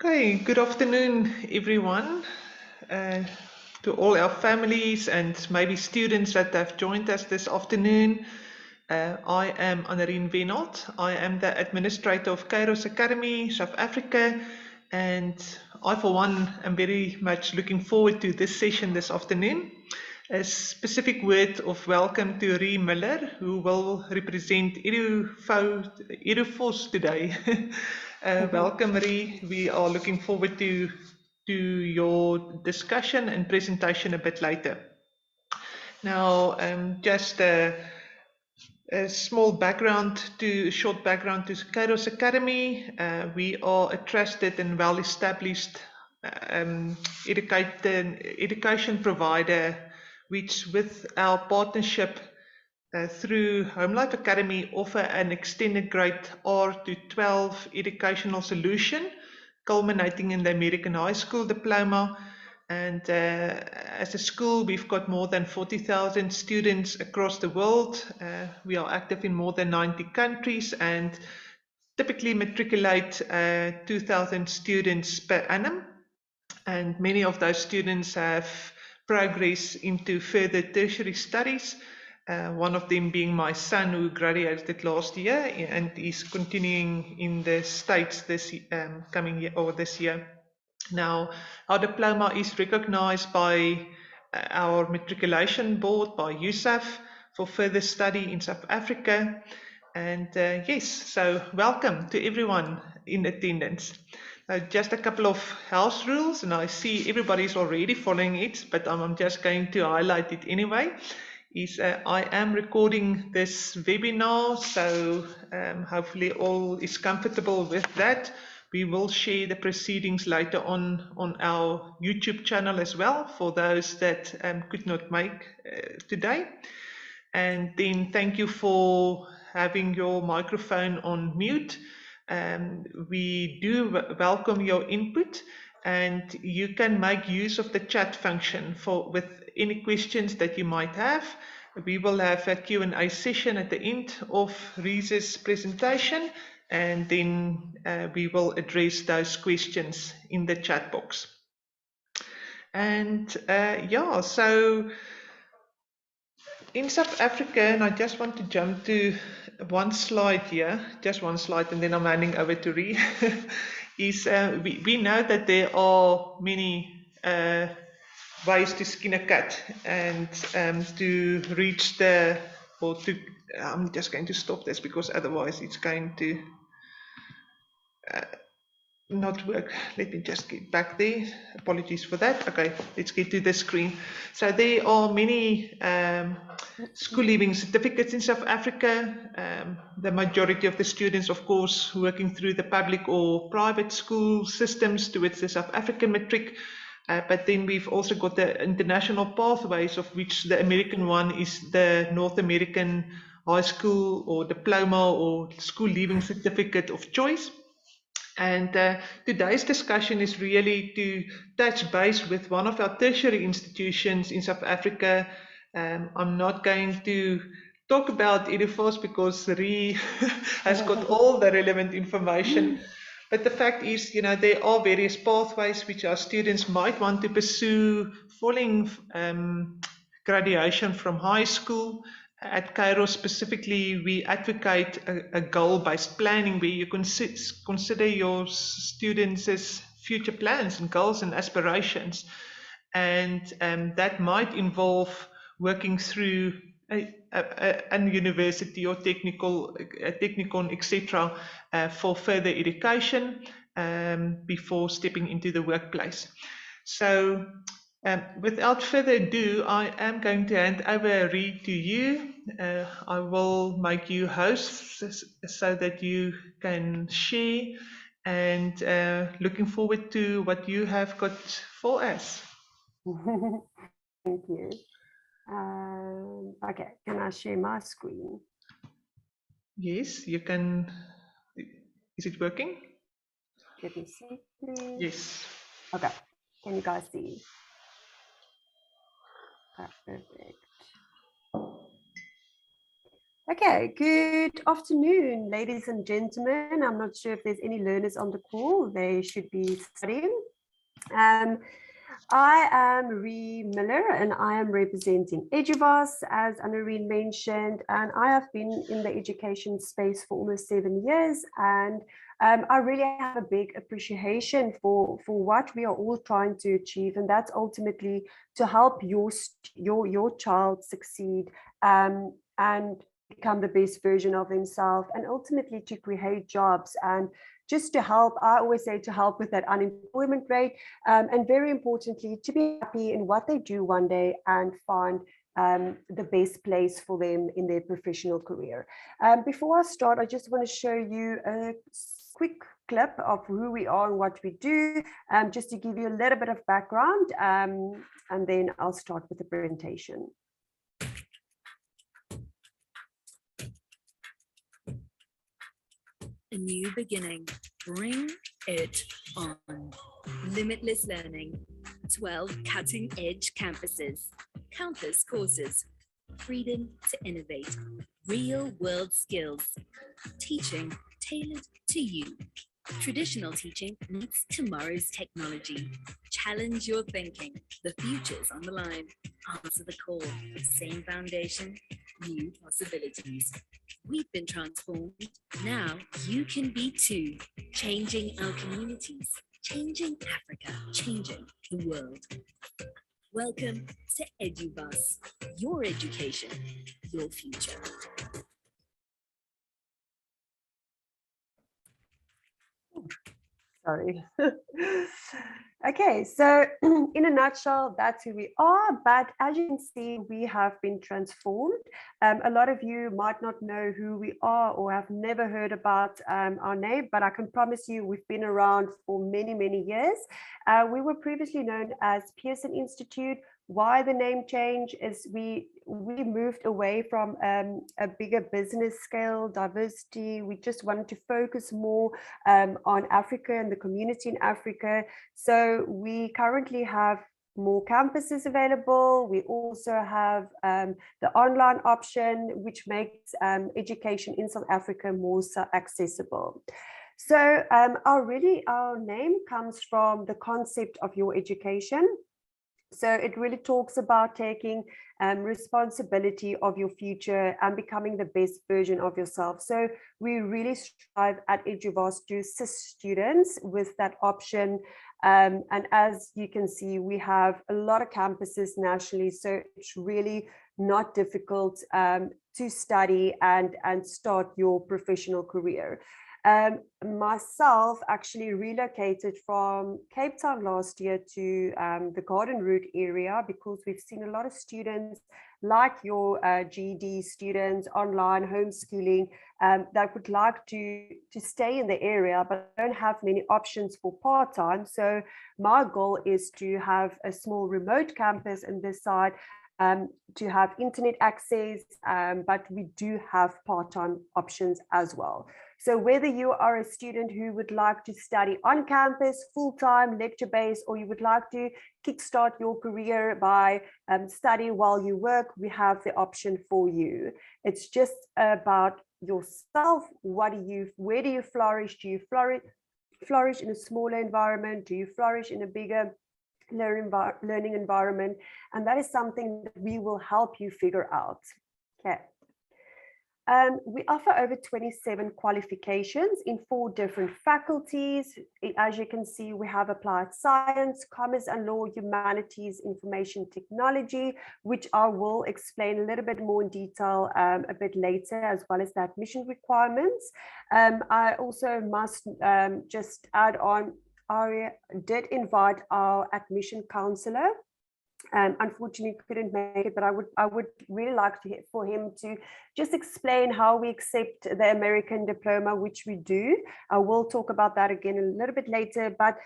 Okay, good afternoon, everyone, to all our families and maybe students that have joined us this afternoon. I am Annerine Wenholt. I am the administrator of Kairos Academy, South Africa, and I, for one, am very much looking forward to this session this afternoon. A specific word of welcome to Ree Miller, who will represent Eduvos today. Welcome, Ree. We are looking forward to your discussion and presentation a bit later. Now, just a short background to Cicadas Academy. We are a trusted and well-established education provider, which with our partnership through Home Life Academy offer an extended grade R to 12 educational solution, culminating in the American High School diploma. And as a school, we've got more than 40,000 students across the world. We are active in more than 90 countries and typically matriculate 2,000 students per annum. And many of those students have progressed into further tertiary studies. One of them being my son, who graduated last year and is continuing in the States this coming year or this year. Now, our diploma is recognized by our matriculation board, by USAF, for further study in South Africa. And yes, so welcome to everyone in attendance. Just a couple of house rules, and I see everybody's already following it, but I'm just going to highlight it anyway. I am recording this webinar, so hopefully all is comfortable with that. We will share the proceedings later on our YouTube channel as well for those that could not make today. And then thank you for having your microphone on mute. We do welcome your input, and you can make use of the chat function with any questions that you might have. We will have a Q&A session at the end of Reese's presentation, and then we will address those questions in the chat box. And yeah, so in South Africa, and I just want to jump to one slide here, just one slide, and then I'm handing over to Ree, is we know that there are many ways to skin a cat and to reach the, or to, I'm just going to stop this because otherwise it's going to not work. Let me just get back there. Apologies for that. Okay, let's get to the screen. So there are many school leaving certificates in South Africa. The majority of the students, of course, working through the public or private school systems towards the South African matric. But then we've also got the international pathways, of which the American one is the North American High School or Diploma or School Leaving Certificate of choice. And today's discussion is really to touch base with one of our tertiary institutions in South Africa. I'm not going to talk about Eduvos because Ree has got all the relevant information. But the fact is, you know, there are various pathways which our students might want to pursue following graduation from high school. At Kairos specifically, we advocate a goal-based planning where you consider your students' future plans and goals and aspirations. And that might involve working through a university or technical, etc., for further education before stepping into the workplace. So without further ado, I am going to hand over Ree to you. I will make you host so that you can share, and looking forward to what you have got for us. Thank you. Okay, can I share my screen? Yes, you can. Is it working? Let me see, please. Yes. Okay, can you guys see? Okay, perfect. Okay, good afternoon, ladies and gentlemen. I'm not sure if there's any learners on the call. They should be studying. I am Ree Miller and I am representing Eduvos, as Anna-Reen mentioned, and I have been in the education space for almost 7 years, and I really have a big appreciation for what we are all trying to achieve, and that's ultimately to help your child succeed and become the best version of themselves, and ultimately to create jobs and just to help, I always say, to help with that unemployment rate, and very importantly, to be happy in what they do one day and find the best place for them in their professional career. Before I start, I just want to show you a quick clip of who we are and what we do, just to give you a little bit of background, and then I'll start with the presentation. A new beginning. Bring it on. Limitless learning. 12 cutting-edge campuses. Countless courses. Freedom to innovate. Real-world skills. Teaching tailored to you. Traditional teaching meets tomorrow's technology. Challenge your thinking. The future's on the line. Answer the call. Same foundation, new possibilities. We've been transformed. Now you can be too. Changing our communities. Changing Africa. Changing the world. Welcome to Eduvos. Your education, your future. Sorry. Okay, so in a nutshell, that's who we are. But as you can see, we have been transformed. A lot of you might not know who we are or have never heard about our name, but I can promise you we've been around for many, many years. We were previously known as Pearson Institute. Why the name change is we moved away from a bigger business scale diversity. We just wanted to focus more on Africa and the community in Africa. So we currently have more campuses available. We also have the online option, which makes education in South Africa more accessible. So our name comes from the concept of your education. So it really talks about taking responsibility of your future and becoming the best version of yourself. So we really strive at Eduvos to assist students with that option. And as you can see, we have a lot of campuses nationally, so it's really not difficult to study and start your professional career. Myself actually relocated from Cape Town last year to the Garden Route area because we've seen a lot of students like your GED students, online homeschooling, that would like to stay in the area but don't have many options for part-time. So my goal is to have a small remote campus in this side, to have internet access, but we do have part-time options as well. So whether you are a student who would like to study on campus, full-time, lecture-based, or you would like to kickstart your career by studying while you work, we have the option for you. It's just about yourself. Where do you flourish? Do you flourish in a smaller environment? Do you flourish in a bigger learning environment? And that is something that we will help you figure out. Okay. We offer over 27 qualifications in 4 different faculties. As you can see, we have applied science, commerce and law, humanities, information technology, which I will explain a little bit more in detail a bit later, as well as the admission requirements. I also must just add on, I did invite our admission counselor. Unfortunately couldn't make it, but I would really like for him to just explain how we accept the American diploma, which we do. I will talk about that again a little bit later, but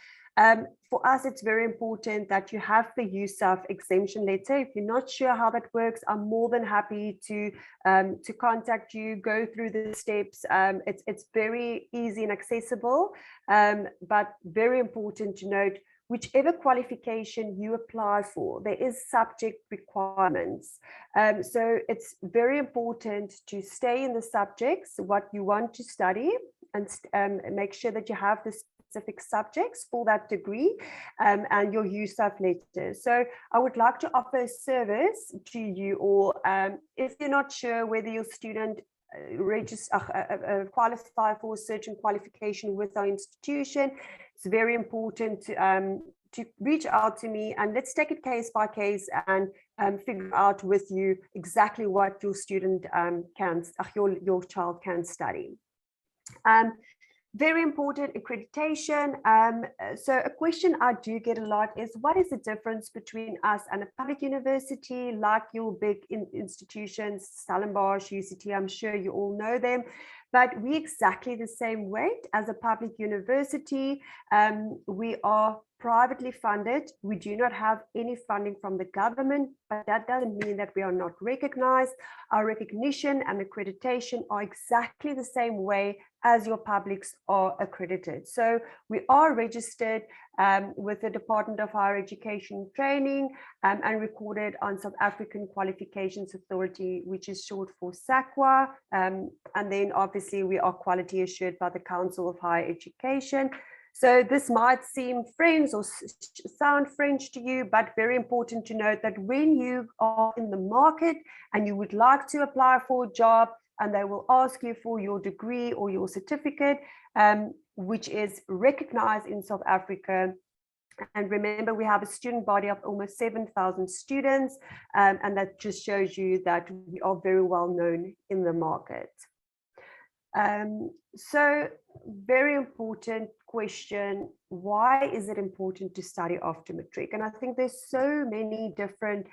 for us it's very important that you have the USAF exemption letter. If you're not sure how that works, I'm more than happy to contact you, go through the steps. It's very easy and accessible, but very important to note, whichever qualification you apply for, there is subject requirements. So it's very important to stay in the subjects, what you want to study, and make sure that you have the specific subjects for that degree, and your USAF letters. So I would like to offer a service to you all. If you're not sure whether your student qualify for a certain qualification with our institution, it's very important to reach out to me, and let's take it case by case and figure out with you exactly what your student your child can study. Very important, accreditation. So a question I do get a lot is, what is the difference between us and a public university like your big institutions, Stellenbosch, UCT? I'm sure you all know them, but we exactly the same weight as a public university. We are privately funded. We do not have any funding from the government, but that doesn't mean that we are not recognized. Our recognition and accreditation are exactly the same way as your publics are accredited. So we are registered with the Department of Higher Education and Training, and recorded on South African Qualifications Authority, which is short for SAQA. And then obviously we are quality assured by the Council of Higher Education. So this might seem French or sound French to you, but very important to note that when you are in the market and you would like to apply for a job, and they will ask you for your degree or your certificate, which is recognized in South Africa. And remember, we have a student body of almost 7,000 students, and that just shows you that we are very well known in the market. So very important question, why is it important to study after matric? And I think there's so many different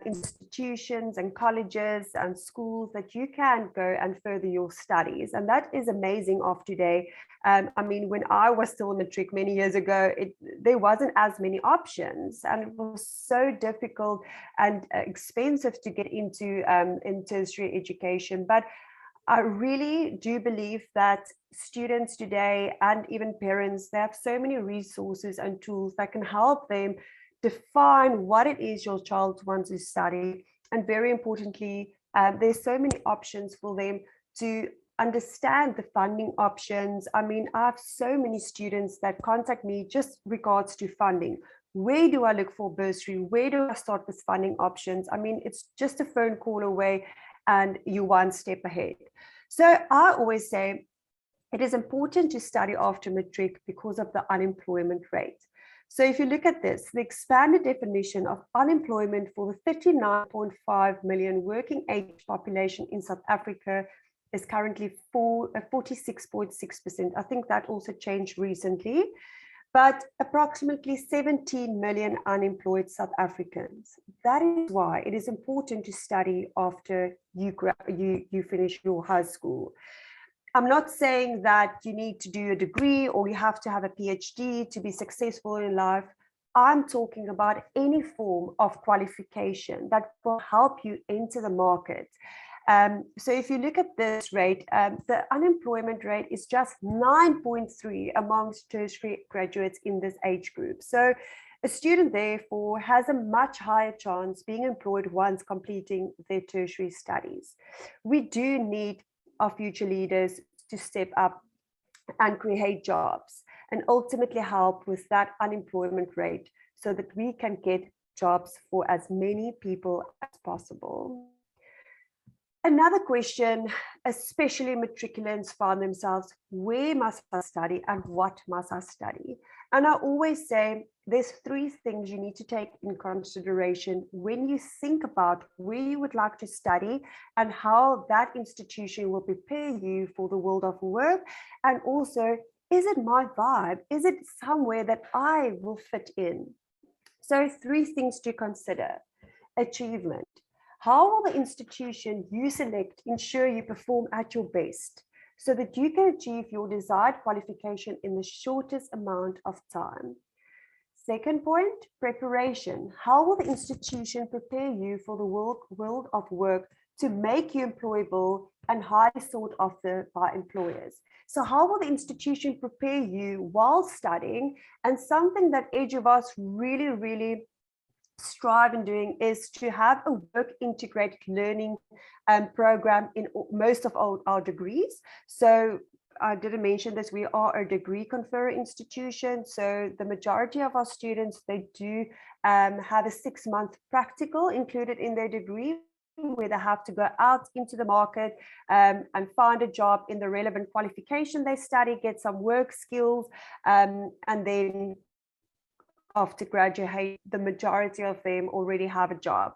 institutions and colleges and schools that you can go and further your studies, and that is amazing of today. I mean, when I was still in matric many years ago, there wasn't as many options, and it was so difficult and expensive to get into in tertiary education. But I really do believe that students today, and even parents, they have so many resources and tools that can help them define what it is your child wants to study. And very importantly, there's so many options for them to understand the funding options. I mean, I have so many students that contact me just regards to funding. Where do I look for bursary? Where do I start with funding options? I mean, it's just a phone call away and you're one step ahead. So I always say it is important to study after matric because of the unemployment rate. So if you look at this, the expanded definition of unemployment for the 39.5 million working age population in South Africa is currently 46.6%. I think that also changed recently, but approximately 17 million unemployed South Africans. That is why it is important to study after you finish your high school. I'm not saying that you need to do a degree or you have to have a PhD to be successful in life. I'm talking about any form of qualification that will help you enter the market. So if you look at this rate, the unemployment rate is just 9.3 amongst tertiary graduates in this age group. So a student therefore has a much higher chance being employed once completing their tertiary studies. We do need our future leaders to step up and create jobs and ultimately help with that unemployment rate so that we can get jobs for as many people as possible. Another question, especially matriculants find themselves, where must I study and what must I study? And I always say there's three things you need to take in consideration when you think about where you would like to study and how that institution will prepare you for the world of work. And also, is it my vibe? Is it somewhere that I will fit in? So 3 things to consider. Achievement. How will the institution you select ensure you perform at your best so that you can achieve your desired qualification in the shortest amount of time? Second point, preparation. How will the institution prepare you for the world of work to make you employable and highly sought after by employers. So how will the institution prepare you while studying? And something that Eduvos really, really strive in doing is to have a work integrated learning program in most of our degrees. So I didn't mention this, we are a degree conferrer institution. So the majority of our students, they do have a 6-month practical included in their degree, where they have to go out into the market and find a job in the relevant qualification they study, get some work skills, and then after graduate, the majority of them already have a job.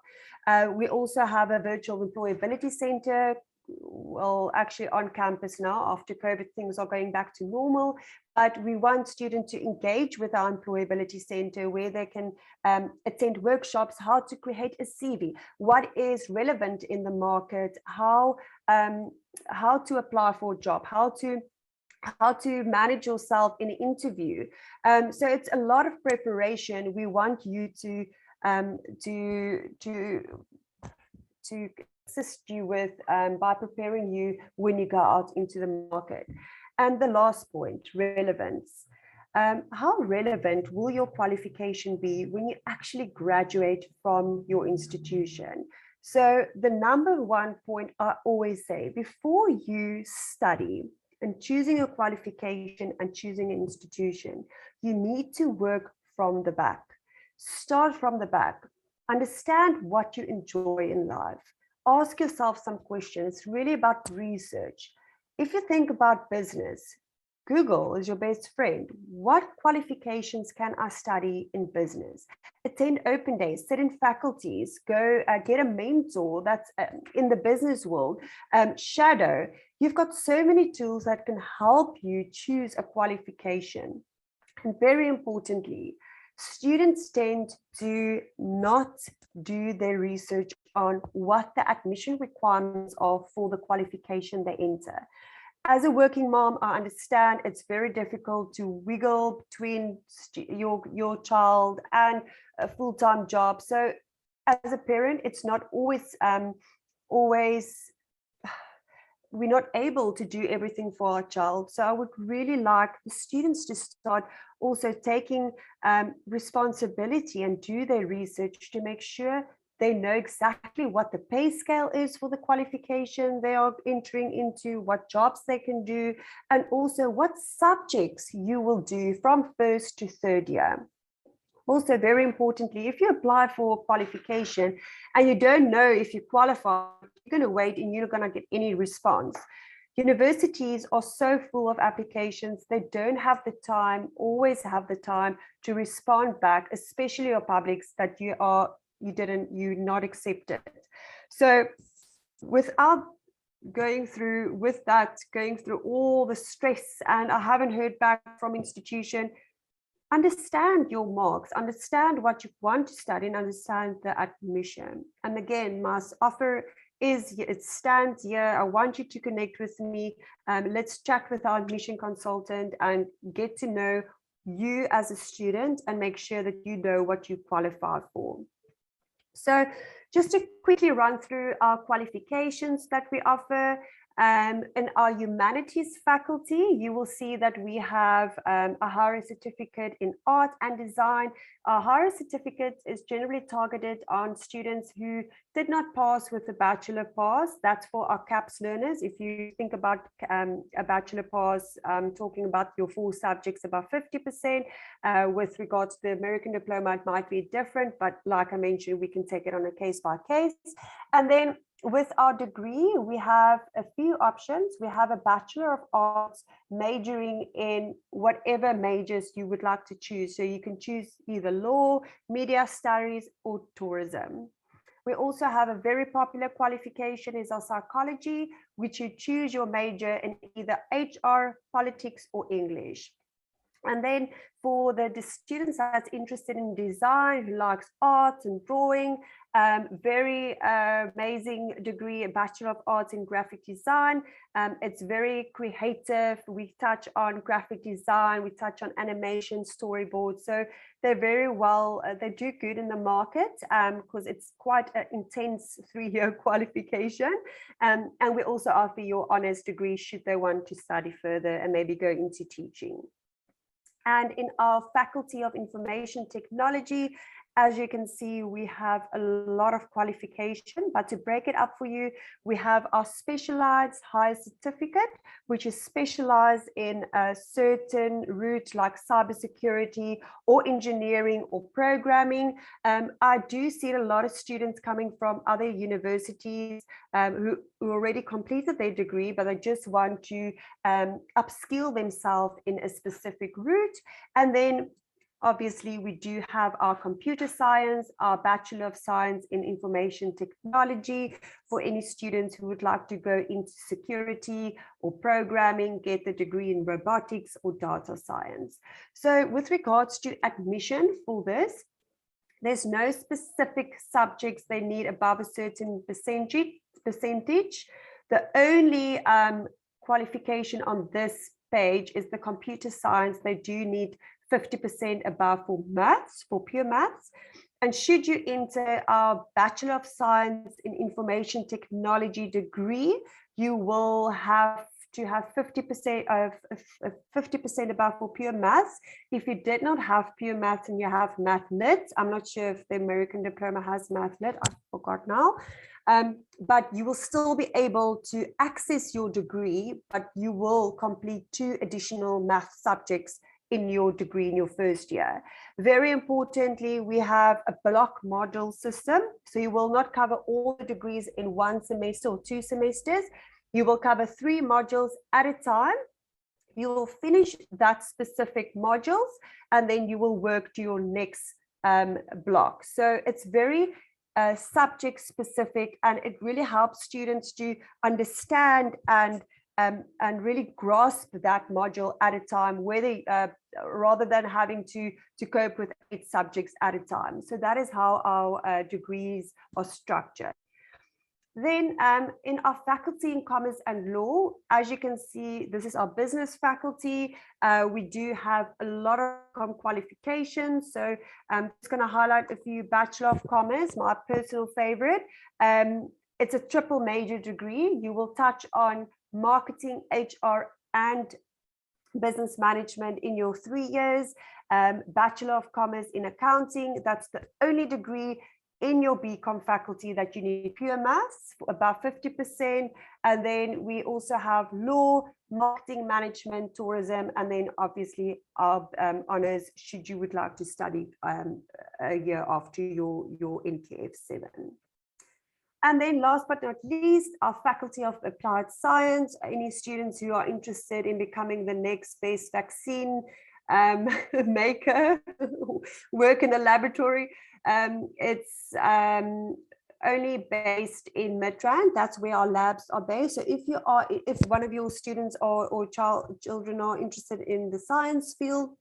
We also have a virtual employability center, well, actually on campus now. After COVID, things are going back to normal, but we want students to engage with our employability center, where they can attend workshops, how to create a CV, what is relevant in the market, how to apply for a job, how to manage yourself in an interview. So it's a lot of preparation. We want you to assist you with by preparing you when you go out into the market. And the last point, relevance. How relevant will your qualification be when you actually graduate from your institution? So the number one point I always say, before you study and choosing a qualification and choosing an institution, you need to work from the back. Start from the back. Understand what you enjoy in life. Ask yourself some questions. It's really about research. If you think about business, Google is your best friend. What qualifications can I study in business? Attend open days, sit in faculties, go get a mentor that's in the business world, shadow. You've got so many tools that can help you choose a qualification. And very importantly, students tend to not do their research on what the admission requirements are for the qualification they enter. As a working mom, I understand it's very difficult to wiggle between your child and a full-time job. So as a parent, it's not always, we're not able to do everything for our child. So I would really like the students to start also taking responsibility and do their research to make sure they know exactly what the pay scale is for the qualification they are entering into, what jobs they can do, and also what subjects you will do from first to third year. Also, very importantly, if you apply for a qualification and you don't know if you qualify, you're going to wait and you're not going to get any response. Universities are so full of applications, they don't have the time, always have the time to respond back, especially your publics that you're not accepted. So without going through all the stress, and I haven't heard back from institution, understand your marks, understand what you want to study, and understand the admission. And again, my offer is, it stands here. I want you to connect with me. Let's chat with our admission consultant and get to know you as a student and make sure that you know what you qualify for. So just to quickly run through our qualifications that we offer. In our humanities faculty, you will see that we have a higher certificate in art and design. Our higher certificate is generally targeted on students who did not pass with a bachelor pass. That's for our CAPS learners. If you think about a bachelor pass, talking about your 4 subjects above 50%. With regards to the American diploma, it might be different, but like I mentioned, we can take it on a case by case. And then with our degree, we have a few options. We have a Bachelor of Arts majoring in whatever majors you would like to choose. So you can choose either law, media studies, or tourism. We also have a very popular qualification is our psychology, which you choose your major in either HR, politics, or English. And then for the students that's interested in design, who likes art and drawing, Very amazing degree, a Bachelor of Arts in Graphic Design. It's very creative. We touch on graphic design, we touch on animation, storyboard. So they're very well, they do good in the market because it's quite an intense 3-year qualification. And we also offer your honors degree should they want to study further and maybe go into teaching. And in our Faculty of Information Technology, as you can see, we have a lot of qualification, but to break it up for you, we have our specialized higher certificate, which is specialized in a certain route like cybersecurity or engineering or programming. I do see a lot of students coming from other universities who already completed their degree, but they just want to upskill themselves in a specific route. And then obviously, we do have our computer science, our Bachelor of Science in Information Technology for any students who would like to go into security or programming, get the degree in robotics or data science. So with regards to admission for this, there's no specific subjects they need above a certain percentage. The only qualification on this page is the computer science. They do need 50% above for maths, for pure maths. And should you enter our Bachelor of Science in Information Technology degree, you will have to have 50% above for pure maths. If you did not have pure maths and you have math lit, I'm not sure if the American diploma has math lit, I forgot now. But you will still be able to access your degree, but you will complete 2 additional math subjects in your degree in your first year. Very importantly, we have a block module system. So you will not cover all the degrees in 1 semester or 2 semesters. You will cover 3 modules at a time. You will finish that specific modules, and then you will work to your next block. So it's very subject specific, and it really helps students to understand and really grasp that module at a time, whether rather than having to cope with 8 subjects at a time. So that is how our degrees are structured. Then in our faculty in commerce and law, as you can see, this is our business faculty. We do have a lot of qualifications. So I'm just going to highlight a few. Bachelor of Commerce, my personal favorite. It's a triple major degree. You will touch on marketing, HR, and business management in your 3 years. Bachelor of Commerce in accounting, that's the only degree in your BCom faculty that you need pure maths, about 50%. And then we also have law, marketing management, tourism, and then obviously our honors should you would like to study a year after your NKF 7. And then last but not least, our Faculty of Applied Science. Any students who are interested in becoming the next best vaccine maker, work in a laboratory. It's only based in Midrand. That's where our labs are based. So if one of your students or children are interested in the science field,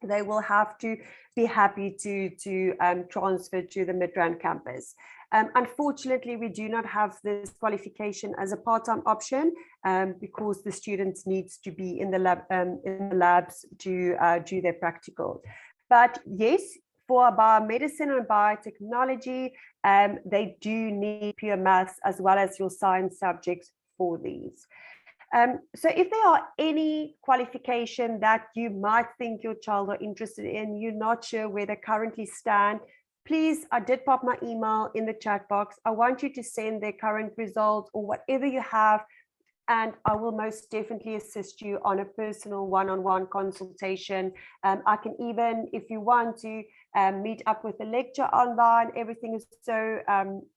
they will have to be happy to transfer to the Midrand campus. Unfortunately, we do not have this qualification as a part-time option because the students needs to be in the labs to do their practical. But yes, for biomedicine and biotechnology, they do need pure maths as well as your science subjects for these. So if there are any qualification that you might think your child are interested in, you're not sure where they currently stand, please, I did pop my email in the chat box. I want you to send their current results or whatever you have, and I will most definitely assist you on a personal one-on-one consultation. I can even, if you want to, meet up with a lecture online. Everything is so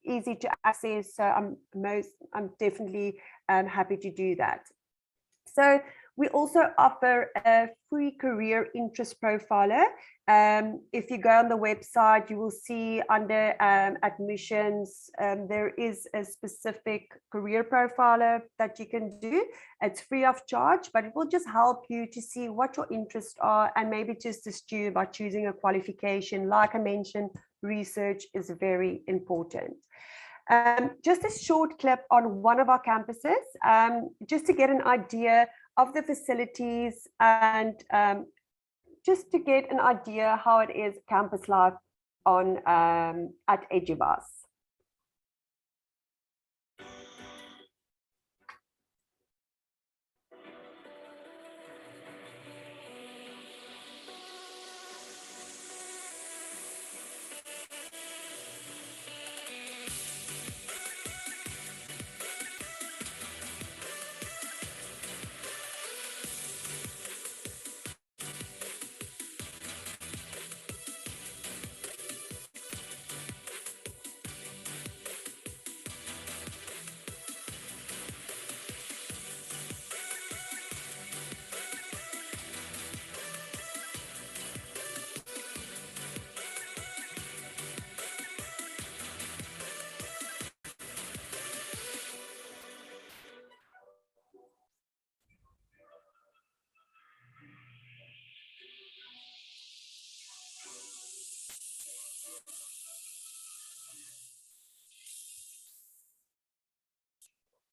easy to access. So I'm definitely happy to do that. So we also offer a free career interest profiler. If you go on the website, you will see under admissions, there is a specific career profiler that you can do. It's free of charge, but it will just help you to see what your interests are and maybe just assist you by choosing a qualification. Like I mentioned, research is very important. Just a short clip on one of our campuses, just to get an idea of the facilities and just to get an idea how it is campus life on at Eduvos.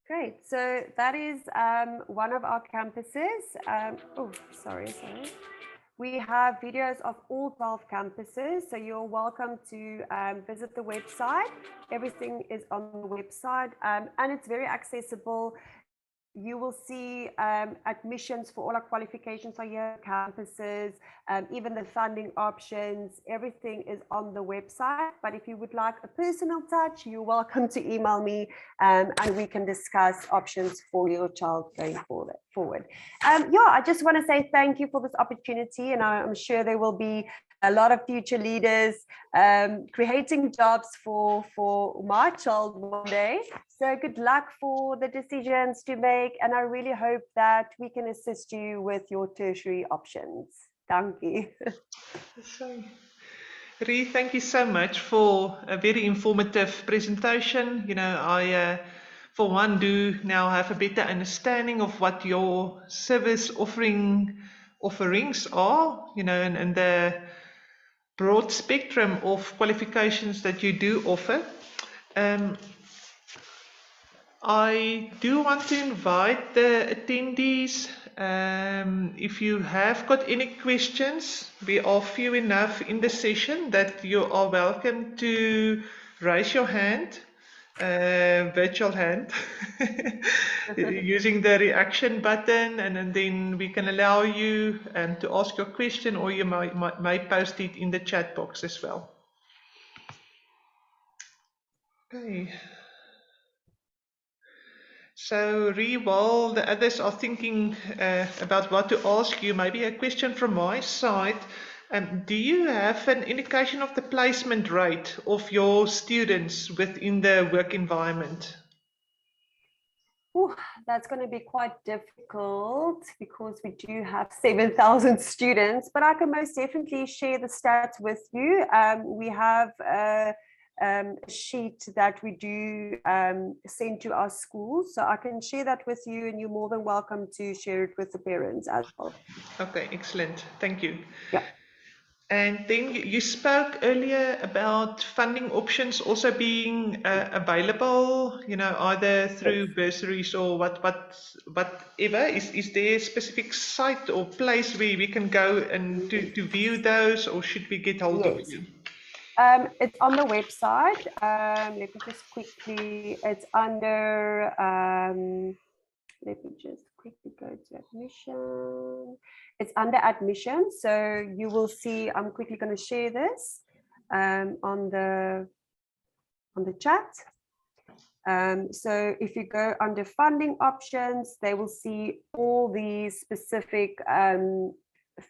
Great, so that is one of our campuses. Oh, sorry. We have videos of all 12 campuses, so you're welcome to visit the website. Everything is on the website, and it's very accessible. You will see admissions for all our qualifications are here, campuses, even the funding options, everything is on the website. But if you would like a personal touch, you're welcome to email me and we can discuss options for your child going forward. Yeah, I just want to say thank you for this opportunity, and I'm sure there will be a lot of future leaders creating jobs for my child one day. So good luck for the decisions to make, and I really hope that we can assist you with your tertiary options. Thank you. Ree, thank you so much for a very informative presentation. You know, I, for one, do now have a better understanding of what your service offerings are, you know, and the broad spectrum of qualifications that you do offer. I do want to invite the attendees, if you have got any questions, we are few enough in the session that you are welcome to raise your hand, virtual hand, using the reaction button, and then we can allow you to ask your question, or you may post it in the chat box as well. Okay. So, Ree, while the others are thinking about what to ask you, maybe a question from my side. Do you have an indication of the placement rate of your students within the work environment? Ooh, that's going to be quite difficult because we do have 7,000 students, but I can most definitely share the stats with you. We have a sheet that we do send to our schools, so I can share that with you, and you're more than welcome to share it with the parents as well. Okay, excellent. Thank you. Yeah. And then you spoke earlier about funding options also being available, you know, either through bursaries or whatever. Is there a specific site or place where we can go and to view those, or should we get hold of you? It's on the website. Let me just quickly, it's under, let me just quickly go to admission. It's under admission. So you will see, I'm quickly going to share this on the chat. So if you go under funding options, they will see all the specific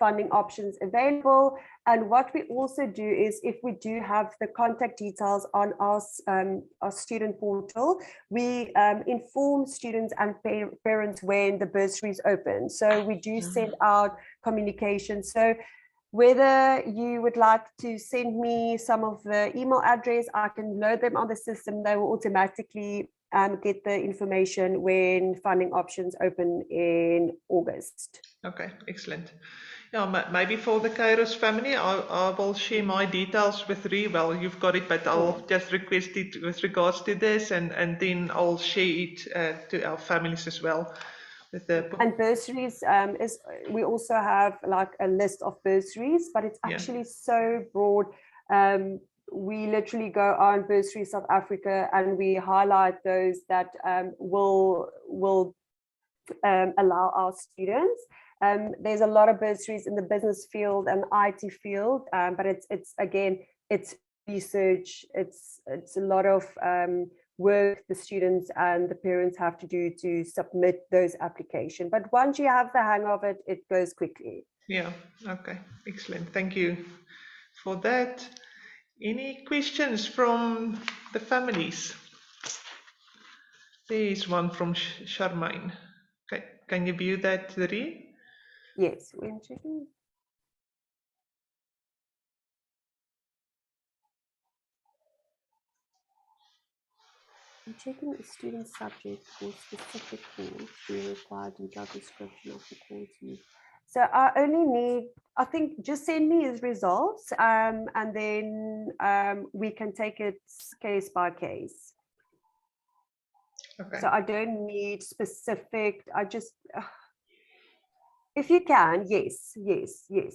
funding options available. And what we also do is, if we do have the contact details on our student portal, we inform students and parents when the bursaries open. So we do send out communication. So whether you would like to send me some of the email address, I can load them on the system. They will automatically get the information when funding options open in August. Okay, excellent. Yeah, maybe for the Kairos family, I will share my details with Ree. Well, you've got it, but I'll just request it with regards to this, and then I'll share it to our families as well. With the And bursaries is, we also have like a list of bursaries, but it's actually so broad. We literally go on Bursary South Africa and we highlight those that will allow our students. There's a lot of bursaries in the business field and IT field, but it's again, it's research, it's a lot of work the students and the parents have to do to submit those applications. But once you have the hang of it, it goes quickly. Yeah, okay, excellent. Thank you for that. Any questions from the families? There is one from Charmaine. Okay, can you view that, Ree? Yes, we're checking. I'm checking a student subject or specific course being required in job description of the course used. So I only need, I think, just send me his results, and then we can take it case by case. Okay. So I don't need specific, I just, if you can, yes.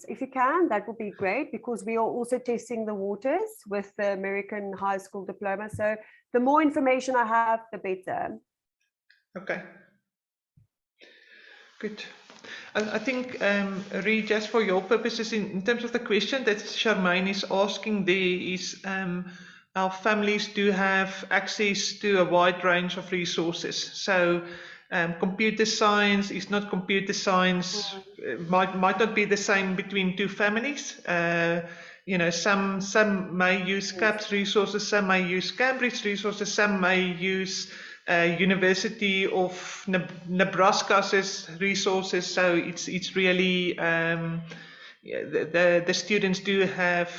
If you can, that would be great, because we are also testing the waters with the American high school diploma. So the more information I have, the better. Okay. Good. I think, Ree, just for your purposes, in terms of the question that Charmaine is asking, there is our families do have access to a wide range of resources. So computer science is not computer science, might not be the same between two families. You know, some may use CAPS resources, some may use Cambridge resources, some may use University of Nebraska's resources. So it's really the students do have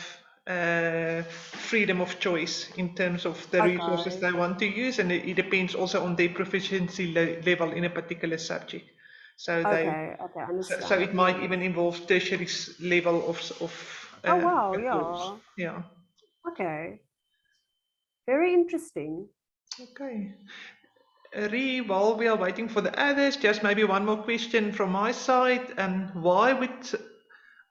freedom of choice in terms of the resources they want to use, and it depends also on their proficiency level in a particular subject. So so it might even involve tertiary level of oh wow, course. Yeah. Okay. Very interesting. Okay. Ree, while we are waiting for the others, just maybe one more question from my side. Why would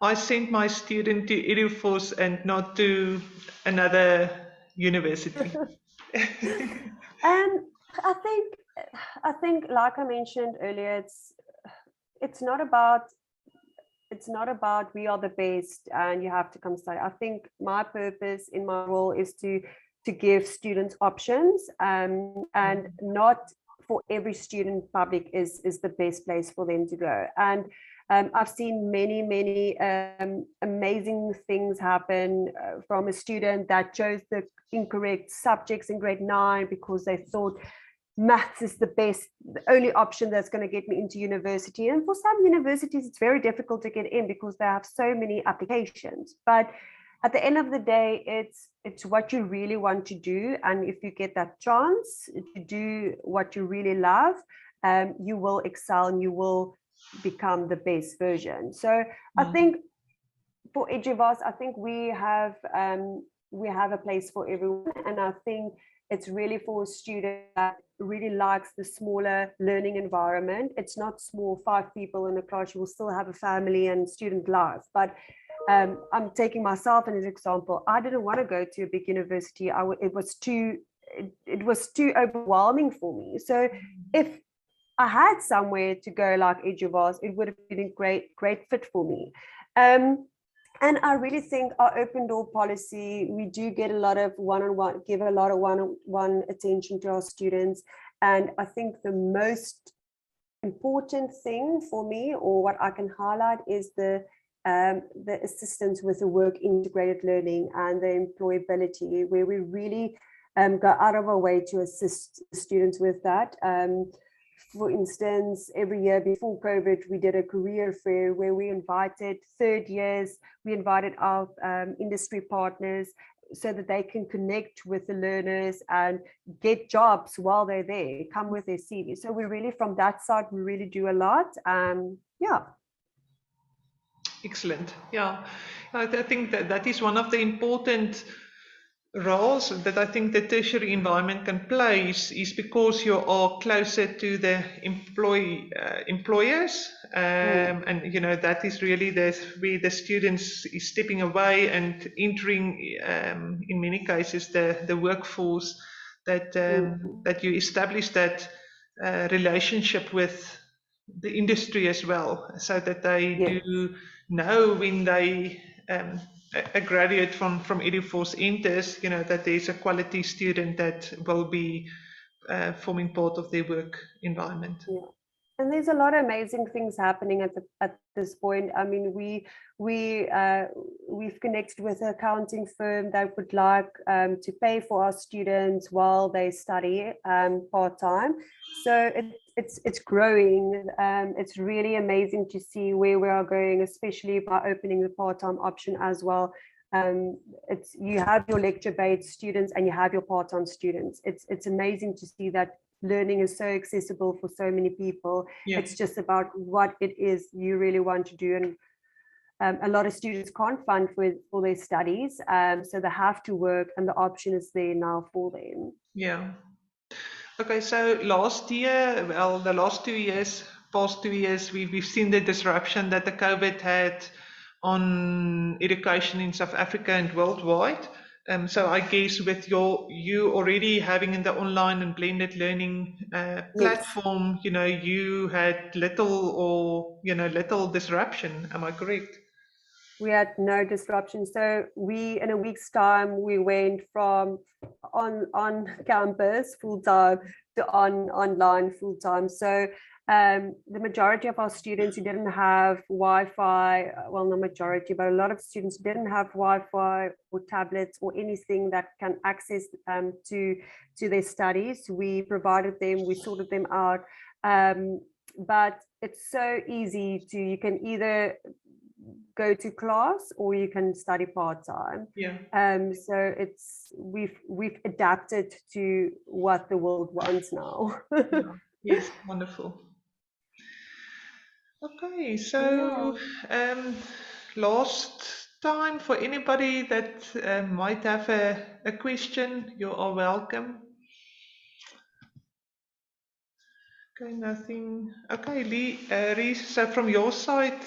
I send my student to Eduvos and not to another university? I think, like I mentioned earlier, it's not about we are the best and you have to come study. I think my purpose in my role is to give students options, and not for every student public is the best place for them to go. And I've seen many amazing things happen from a student that chose the incorrect subjects in grade 9 because they thought maths is the only option that's going to get me into university. And for some universities, it's very difficult to get in because they have so many applications. But at the end of the day, it's what you really want to do. And if you get that chance to do what you really love, you will excel and you will become the best version. So I think for Eduvos, I think we have a place for everyone. And I think it's really for a student that really likes the smaller learning environment. It's not small, 5 people in a class. You will still have a family and student life. But I'm taking myself as an example. I didn't want to go to a big university. It was too overwhelming for me. So if I had somewhere to go like Eduvos, it would have been a great fit for me. And I really think our open door policy, we do get a lot of one-on-one, give a lot of one-on-one attention to our students. And I think the most important thing for me, or what I can highlight, is the assistance with the work integrated learning and the employability, where we really go out of our way to assist students with that. For instance, every year before COVID, we did a career fair where we invited third years, we invited our industry partners so that they can connect with the learners and get jobs while they're there, come with their CV. So we really, from that side, we really do a lot. Yeah. Excellent. Yeah, I think that is one of the important roles that I think the tertiary environment can play is because you are closer to the employers, and that is really where the students is stepping away and entering, in many cases, the workforce, that you establish that relationship with the industry as well, so that they Yes. do know when they a graduate from Eduvos enters, that there's a quality student that will be forming part of their work environment. Yeah. And there's a lot of amazing things happening at this point. I mean, we've connected with an accounting firm that would like to pay for our students while they study part time. So it's growing. It's really amazing to see where we are going, especially by opening the part time option as well. You have your lecture based students and you have your part time students. It's amazing to see that learning is so accessible for so many people. Yeah. It's just about what it is you really want to do. And a lot of students can't fund for their studies, so they have to work, and the option is there now for them. Yeah. Okay, so the last 2 years, past 2 years, we've seen the disruption that the COVID had on education in South Africa and worldwide. So I guess with you already having in the online and blended learning platform, you had little disruption. Am I correct? We had no disruption. So in a week's time, we went from on campus full time to online full time. So the majority of our students who didn't have Wi-Fi, well, not majority, but a lot of students didn't have Wi-Fi or tablets or anything that can access to their studies. We provided them, we sorted them out. But it's so easy you can either go to class or you can study part-time. Yeah. So we've adapted to what the world wants now. Yeah. Yes, wonderful. Okay, so last time, for anybody that might have a question, you are welcome. Okay, nothing. Okay, Reese, so from your side,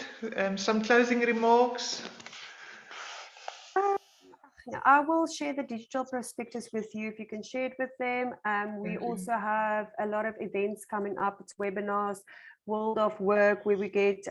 some closing remarks? I will share the digital prospectus with you if you can share it with them. We also have a lot of events coming up. It's webinars, World of Work, where we get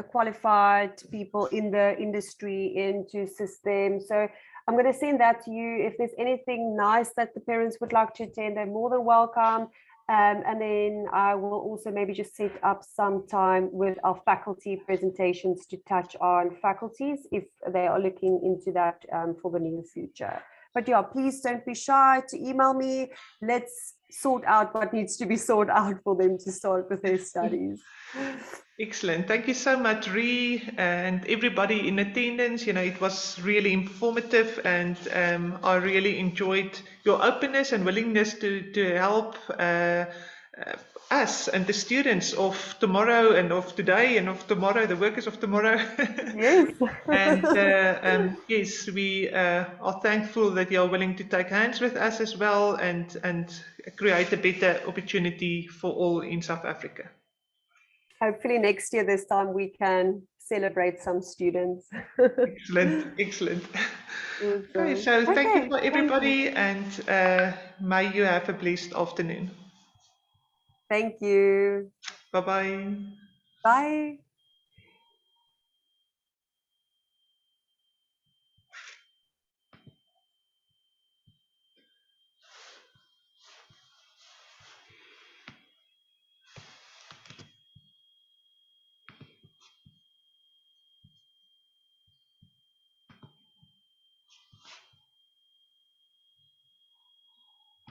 qualified people in the industry into assist them. So I'm going to send that to you. If there's anything nice that the parents would like to attend, they're more than welcome. And then I will also maybe just set up some time with our faculty presentations to touch on faculties if they are looking into that for the near future. But yeah, please don't be shy to email me. Let's sort out what needs to be sorted out for them to start with their studies. Excellent. Thank you so much, Ree, and everybody in attendance. It was really informative, and I really enjoyed your openness and willingness to help us and the students of tomorrow and of today and of tomorrow, the workers of tomorrow. Yes. And yes, we are thankful that you are willing to take hands with us as well and create a better opportunity for all in South Africa. Hopefully next year, this time, we can celebrate some students. Excellent. Okay, so thank you for everybody, and may you have a blessed afternoon. Thank you. Bye-bye. Bye.